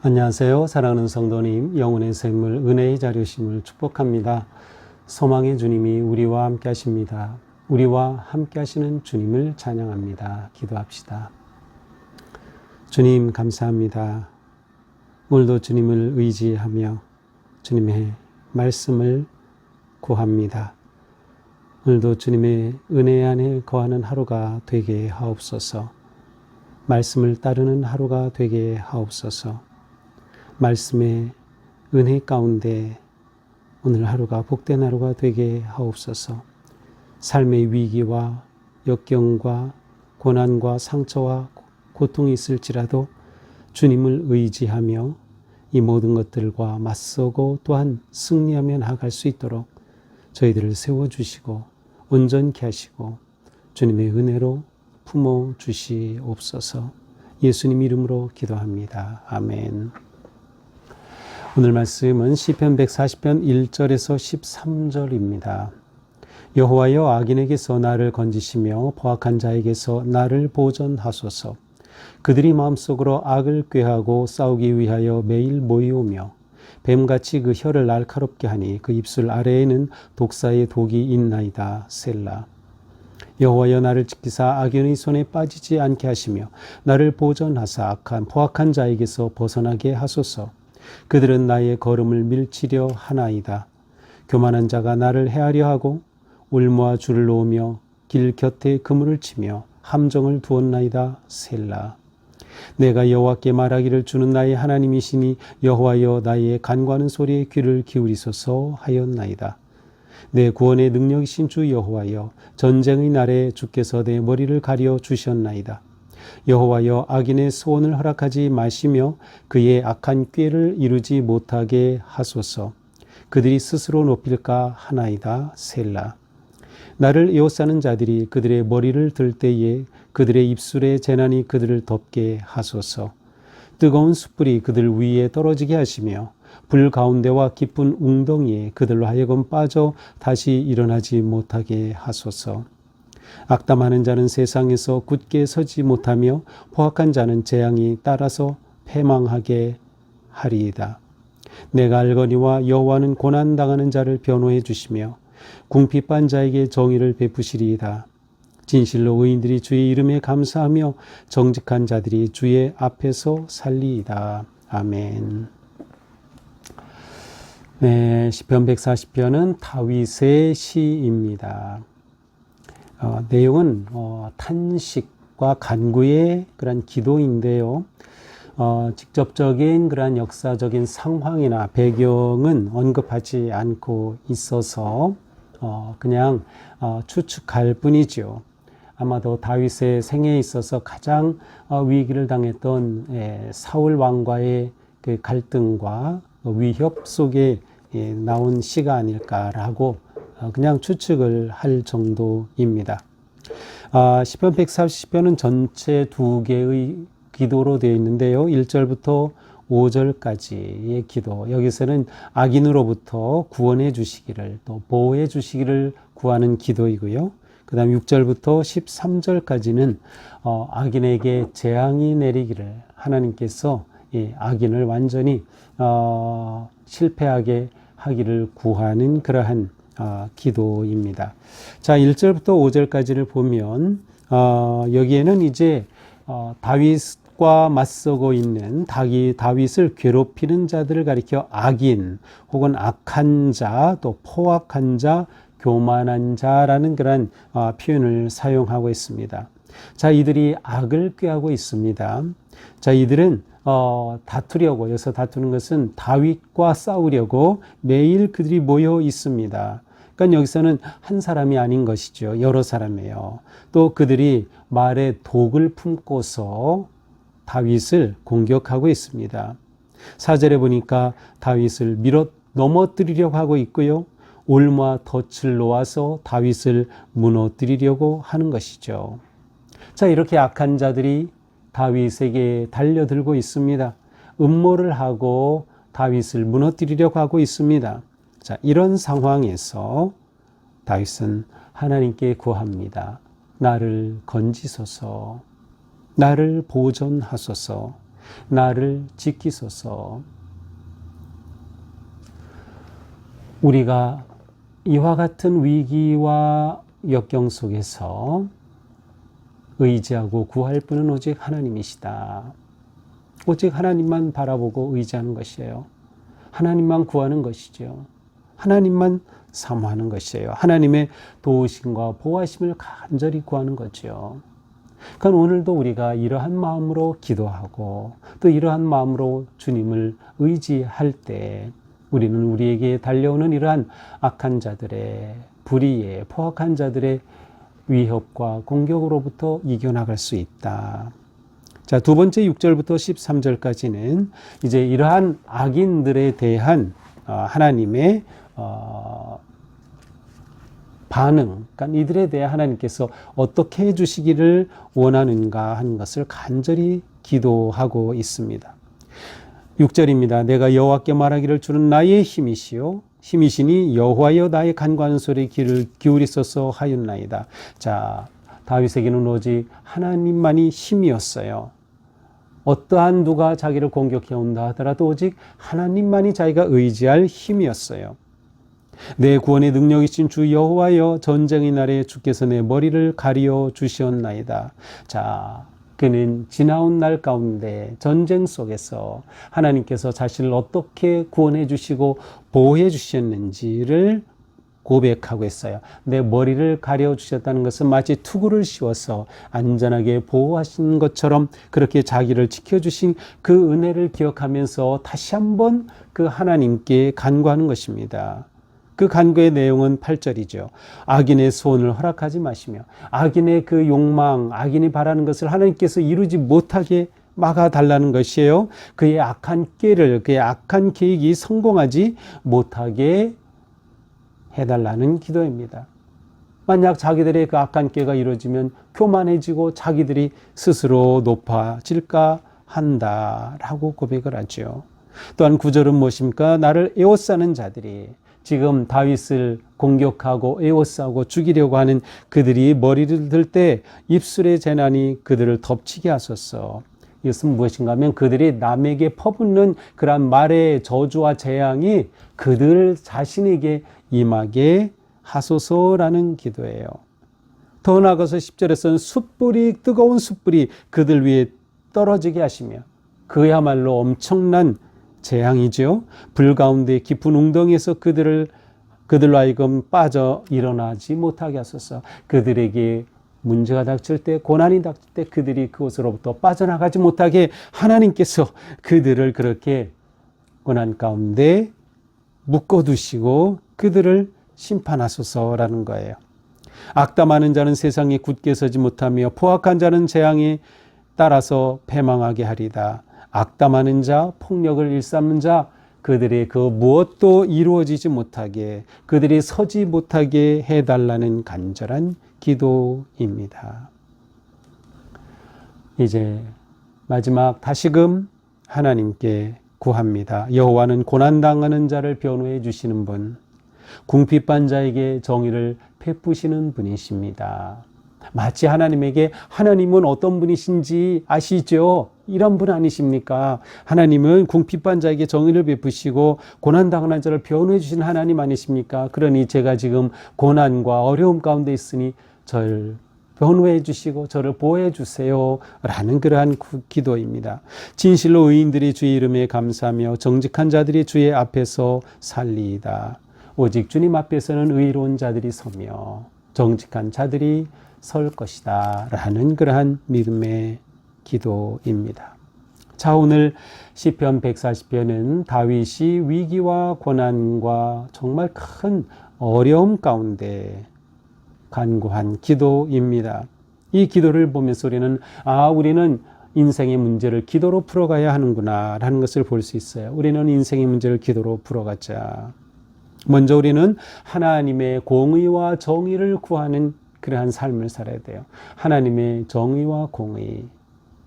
안녕하세요. 사랑하는 성도님, 영혼의 샘물, 은혜의 자료심을 축복합니다. 소망의 주님이 우리와 함께 하십니다. 우리와 함께 하시는 주님을 찬양합니다. 기도합시다. 주님 감사합니다. 오늘도 주님을 의지하며 주님의 말씀을 구합니다. 오늘도 주님의 은혜 안에 거하는 하루가 되게 하옵소서. 말씀을 따르는 하루가 되게 하옵소서. 말씀의 은혜 가운데 오늘 하루가 복된 하루가 되게 하옵소서. 삶의 위기와 역경과 고난과 상처와 고통이 있을지라도 주님을 의지하며 이 모든 것들과 맞서고 또한 승리하며 나아갈 수 있도록 저희들을 세워주시고 온전케 하시고 주님의 은혜로 품어주시옵소서. 예수님 이름으로 기도합니다. 아멘. 오늘 말씀은 시편 140편 1절에서 13절입니다. 여호와여, 악인에게서 나를 건지시며 포악한 자에게서 나를 보전하소서. 그들이 마음속으로 악을 꾀하고 싸우기 위하여 매일 모이오며 뱀같이 그 혀를 날카롭게 하니 그 입술 아래에는 독사의 독이 있나이다. 셀라. 여호와여, 나를 지키사 악인의 손에 빠지지 않게 하시며 나를 보전하사 포악한 자에게서 벗어나게 하소서. 그들은 나의 걸음을 밀치려 하나이다. 교만한 자가 나를 해하려 하고 울모아 줄을 놓으며 길 곁에 그물을 치며 함정을 두었나이다. 셀라. 내가 여호와께 말하기를 주는 나의 하나님이시니 여호와여, 나의 간구하는 소리에 귀를 기울이소서 하였나이다. 내 구원의 능력이신 주 여호와여, 전쟁의 날에 주께서 내 머리를 가려 주셨나이다. 여호와여, 악인의 소원을 허락하지 마시며 그의 악한 꾀를 이루지 못하게 하소서. 그들이 스스로 높일까 하나이다. 셀라. 나를 에워싸는 자들이 그들의 머리를 들 때에 그들의 입술에 재난이 그들을 덮게 하소서. 뜨거운 숯불이 그들 위에 떨어지게 하시며 불 가운데와 깊은 웅덩이에 그들로 하여금 빠져 다시 일어나지 못하게 하소서. 악담하는 자는 세상에서 굳게 서지 못하며 포악한 자는 재앙이 따라서 패망하게 하리이다. 내가 알거니와 여호와는 고난당하는 자를 변호해 주시며 궁핍한 자에게 정의를 베푸시리이다. 진실로 의인들이 주의 이름에 감사하며 정직한 자들이 주의 앞에서 살리이다. 아멘. 네, 시편 140편은 다윗의 시입니다. 내용은 탄식과 간구의 그런 기도인데요. 직접적인 그런 역사적인 상황이나 배경은 언급하지 않고 있어서 그냥 추측할 뿐이죠. 아마도 다윗의 생애에 있어서 가장 위기를 당했던 사울 왕과의 그 갈등과 위협 속에 나온 시가 아닐까라고 그냥 추측을 할 정도입니다. 시편 140편은 전체 두 개의 기도로 되어 있는데요. 1절부터 5절까지의 기도. 여기서는 악인으로부터 구원해 주시기를, 또 보호해 주시기를 구하는 기도이고요. 그 다음 6절부터 13절까지는 악인에게 재앙이 내리기를, 하나님께서 악인을 완전히 실패하게 하기를 구하는 그러한 기도입니다. 자, 1절부터 5절까지를 보면 여기에는 이제 다윗과 맞서고 있는 다윗을 괴롭히는 자들을 가리켜 악인 혹은 악한 자, 또 포악한 자, 교만한 자라는 그런 표현을 사용하고 있습니다. 자, 이들이 악을 꾀하고 있습니다. 자, 이들은 다투려고, 여기서 다투는 것은 다윗과 싸우려고 매일 그들이 모여 있습니다. 그러니까 여기서는 한 사람이 아닌 것이죠. 여러 사람이에요. 또 그들이 말에 독을 품고서 다윗을 공격하고 있습니다. 4절에 보니까 다윗을 밀어 넘어뜨리려고 하고 있고요. 올무와 덫을 놓아서 다윗을 무너뜨리려고 하는 것이죠. 자, 이렇게 악한 자들이 다윗에게 달려들고 있습니다. 음모를 하고 다윗을 무너뜨리려고 하고 있습니다. 자, 이런 상황에서 다윗은 하나님께 구합니다. 나를 건지소서, 나를 보존하소서, 나를 지키소서. 우리가 이와 같은 위기와 역경 속에서 의지하고 구할 분은 오직 하나님이시다. 오직 하나님만 바라보고 의지하는 것이에요. 하나님만 구하는 것이죠. 하나님만 사모하는 것이에요. 하나님의 도우심과 보호하심을 간절히 구하는 거죠. 그러니까 오늘도 우리가 이러한 마음으로 기도하고 또 이러한 마음으로 주님을 의지할 때 우리는 우리에게 달려오는 이러한 악한 자들의 불의에 포악한 자들의 위협과 공격으로부터 이겨나갈 수 있다. 자, 두 번째 6절부터 13절까지는 이제 이러한 악인들에 대한 하나님의 반응, 그러니까 이들에 대해 하나님께서 어떻게 해주시기를 원하는가 하는 것을 간절히 기도하고 있습니다. 6절입니다. 내가 여호와께 말하기를 주는 나의 힘이시요 힘이시니 여호와여 나의 간구하는 소리에 귀를 기울이소서 하였나이다. 자, 다윗에게는 오직 하나님만이 힘이었어요. 어떠한 누가 자기를 공격해 온다 하더라도 오직 하나님만이 자기가 의지할 힘이었어요. 내 구원의 능력이신 주 여호와여 전쟁의 날에 주께서 내 머리를 가리어 주시었나이다. 자, 그는 지나온 날 가운데 전쟁 속에서 하나님께서 자신을 어떻게 구원해 주시고 보호해 주셨는지를 고백하고 있어요. 내 머리를 가려 주셨다는 것은 마치 투구를 씌워서 안전하게 보호하신 것처럼 그렇게 자기를 지켜주신 그 은혜를 기억하면서 다시 한번 그 하나님께 간구하는 것입니다. 그 간구의 내용은 8절이죠. 악인의 소원을 허락하지 마시며 악인의 그 욕망, 악인이 바라는 것을 하나님께서 이루지 못하게 막아달라는 것이에요. 그의 악한 꾀를, 그의 악한 계획이 성공하지 못하게 해달라는 기도입니다. 만약 자기들의 그 악한 꾀가 이루어지면 교만해지고 자기들이 스스로 높아질까 한다라고 고백을 하죠. 또한 9절은 무엇입니까? 나를 에워싸는 자들이 지금 다윗을 공격하고 에워싸고 죽이려고 하는 그들이 머리를 들 때 입술의 재난이 그들을 덮치게 하소서. 이것은 무엇인가 하면 그들이 남에게 퍼붓는 그러한 말의 저주와 재앙이 그들 자신에게 임하게 하소서라는 기도예요. 더 나아가서 10절에서는 숯불이, 뜨거운 숯불이 그들 위에 떨어지게 하시며 그야말로 엄청난 재앙이죠. 불 가운데 깊은 웅덩이에서 그들로 하여금 빠져 일어나지 못하게 하소서. 그들에게 문제가 닥칠 때, 고난이 닥칠 때 그들이 그곳으로부터 빠져나가지 못하게 하나님께서 그들을 그렇게 고난 가운데 묶어두시고 그들을 심판하소서라는 거예요. 악담하는 자는 세상에 굳게 서지 못하며 포악한 자는 재앙에 따라서 패망하게 하리다. 악담하는 자, 폭력을 일삼는 자, 그들의 그 무엇도 이루어지지 못하게, 그들이 서지 못하게 해달라는 간절한 기도입니다. 이제 마지막 다시금 하나님께 구합니다. 여호와는 고난당하는 자를 변호해 주시는 분, 궁핍한 자에게 정의를 베푸시는 분이십니다. 마치 하나님에게 하나님은 어떤 분이신지 아시죠? 이런 분 아니십니까? 하나님은 궁핍한 자에게 정의를 베푸시고 고난당하는 자를 변호해 주신 하나님 아니십니까? 그러니 제가 지금 고난과 어려움 가운데 있으니 저를 변호해 주시고 저를 보호해 주세요 라는 그러한 기도입니다. 진실로 의인들이 주의 이름에 감사하며 정직한 자들이 주의 앞에서 살리이다. 오직 주님 앞에서는 의로운 자들이 서며 정직한 자들이 설 것이다 라는 그러한 믿음의 기도입니다. 자, 오늘 시편 140편은 다윗이 위기와 고난과 정말 큰 어려움 가운데 간구한 기도입니다. 이 기도를 보면서 우리는 인생의 문제를 기도로 풀어가야 하는구나 라는 것을 볼 수 있어요. 우리는 인생의 문제를 기도로 풀어가자. 먼저 우리는 하나님의 공의와 정의를 구하는 그러한 삶을 살아야 돼요. 하나님의 정의와 공의.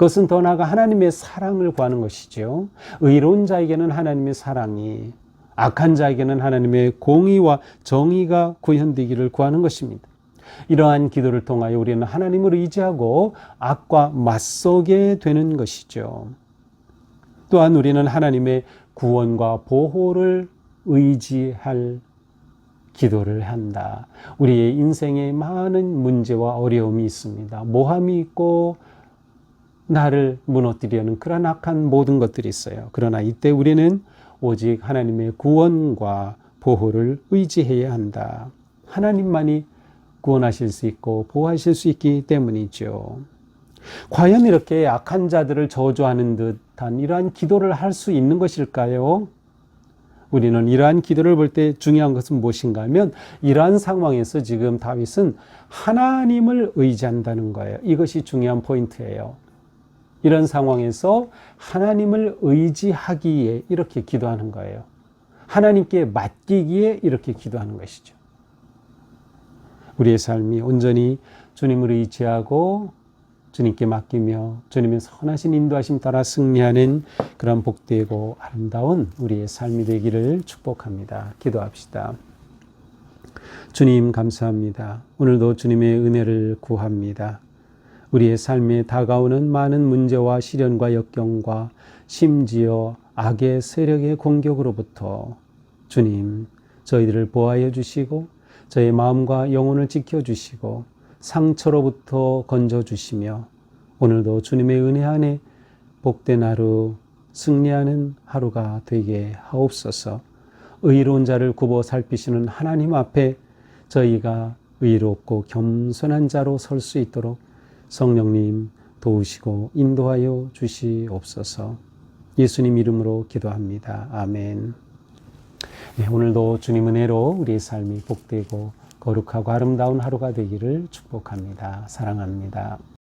그것은 더 나아가 하나님의 사랑을 구하는 것이죠. 의로운 자에게는 하나님의 사랑이, 악한 자에게는 하나님의 공의와 정의가 구현되기를 구하는 것입니다. 이러한 기도를 통하여 우리는 하나님을 의지하고 악과 맞서게 되는 것이죠. 또한 우리는 하나님의 구원과 보호를 의지할 기도를 한다. 우리의 인생에 많은 문제와 어려움이 있습니다. 모함이 있고 나를 무너뜨리려는 그런 악한 모든 것들이 있어요. 그러나 이때 우리는 오직 하나님의 구원과 보호를 의지해야 한다. 하나님만이 구원하실 수 있고 보호하실 수 있기 때문이죠. 과연 이렇게 악한 자들을 저주하는 듯한 이러한 기도를 할 수 있는 것일까요? 우리는 이러한 기도를 볼 때 중요한 것은 무엇인가 하면 이러한 상황에서 지금 다윗은 하나님을 의지한다는 거예요. 이것이 중요한 포인트예요. 이런 상황에서 하나님을 의지하기에 이렇게 기도하는 거예요. 하나님께 맡기기에 이렇게 기도하는 것이죠. 우리의 삶이 온전히 주님을 의지하고 주님께 맡기며 주님의 선하신 인도하심 따라 승리하는 그런 복되고 아름다운 우리의 삶이 되기를 축복합니다. 기도합시다. 주님 감사합니다. 오늘도 주님의 은혜를 구합니다. 우리의 삶에 다가오는 많은 문제와 시련과 역경과 심지어 악의 세력의 공격으로부터 주님 저희들을 보호하여 주시고 저의 마음과 영혼을 지켜주시고 상처로부터 건져주시며 오늘도 주님의 은혜 안에 복된 하루 승리하는 하루가 되게 하옵소서. 의로운 자를 굽어 살피시는 하나님 앞에 저희가 의롭고 겸손한 자로 설 수 있도록 성령님 도우시고 인도하여 주시옵소서. 예수님 이름으로 기도합니다. 아멘. 네, 오늘도 주님 은혜로 우리의 삶이 복되고 거룩하고 아름다운 하루가 되기를 축복합니다. 사랑합니다.